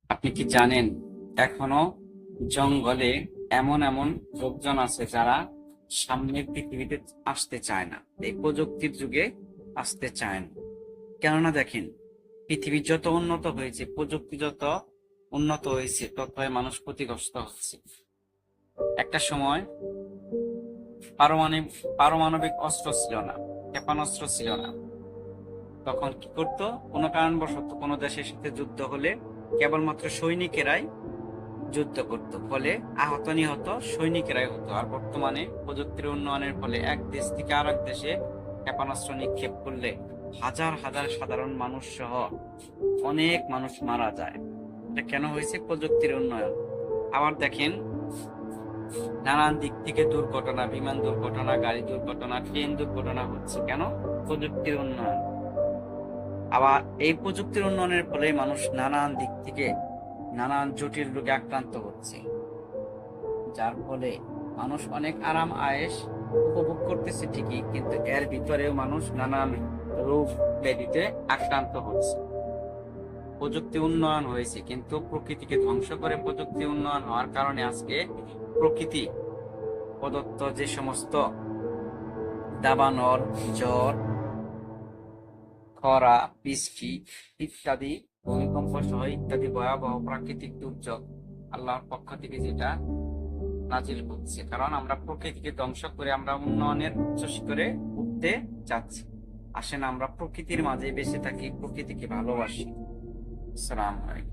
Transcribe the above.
আপনি কি জানেন এখনো জঙ্গলে এমন এমন লোকজন আছে যারা সামনের পৃথিবীতে আসতে চায় না, এই প্রযুক্তির যুগে আসতে চায় না। কেননা দেখেন, পৃথিবী যত উন্নত হয়েছে, প্রযুক্তি যত উন্নত হয়েছে, ততই মানুষ ক্ষতিগ্রস্ত হচ্ছে। একটা সময় পারমাণবিক পারমাণবিক অস্ত্র ছিল না, ক্ষেপণাস্ত্র ছিল না। তখন কি করতো? কোনো কারণবশত কোনো দেশের সাথে যুদ্ধ হলে কেবলমাত্র সৈনিকেরাই যুদ্ধ করত, ফলে আহত নিহত সৈনিকেরাই হতো। আর বর্তমানে প্রযুক্তির উন্নয়নের ফলে এক দেশ থেকে আরেক দেশে ক্ষেপণাস্ত্র নিক্ষেপ করলে হাজার হাজার সাধারণ মানুষ সহ অনেক মানুষ মারা যায়। এটা কেন হয়েছে? প্রযুক্তির উন্নয়ন। আবার দেখেন, নানান দিক থেকে দুর্ঘটনা, বিমান দুর্ঘটনা, গাড়ি দুর্ঘটনা, ট্রেন দুর্ঘটনা হচ্ছে কেন? প্রযুক্তির উন্নয়ন। আবার এই প্রযুক্তির উন্নয়নের ফলে মানুষ নানান দিক থেকে নানান জটিল রোগে আক্রান্ত হচ্ছে, যার ফলে মানুষ অনেক আরাম আয়েশ উপভোগ করতেছে ঠিকই, কিন্তু এর ভিতরেও মানুষ নানান রোগ ব্যাধিতে আক্রান্ত হচ্ছে। প্রযুক্তি উন্নয়ন হয়েছে, কিন্তু প্রকৃতিকে ধ্বংস করে প্রযুক্তি উন্নয়ন হওয়ার কারণে আজকে প্রকৃতি প্রদত্ত যে সমস্ত দাবানল, জ্বর, খরা, বৃষ্টি ইত্যাদি, ভূমিকম্প সহ ইত্যাদি ভয়াবহ প্রাকৃতিক দুর্যোগ আল্লাহর পক্ষ থেকে যেটা নাজিল হচ্ছে, কারণ আমরা প্রকৃতিকে ধ্বংস করে আমরা উন্নয়নের উচ্চ শিখরে উঠতে চাচ্ছি। আসেন আমরা প্রকৃতির মাঝে বেঁচে থাকি, প্রকৃতিকে ভালোবাসি। আসসালামু আলাইকুম।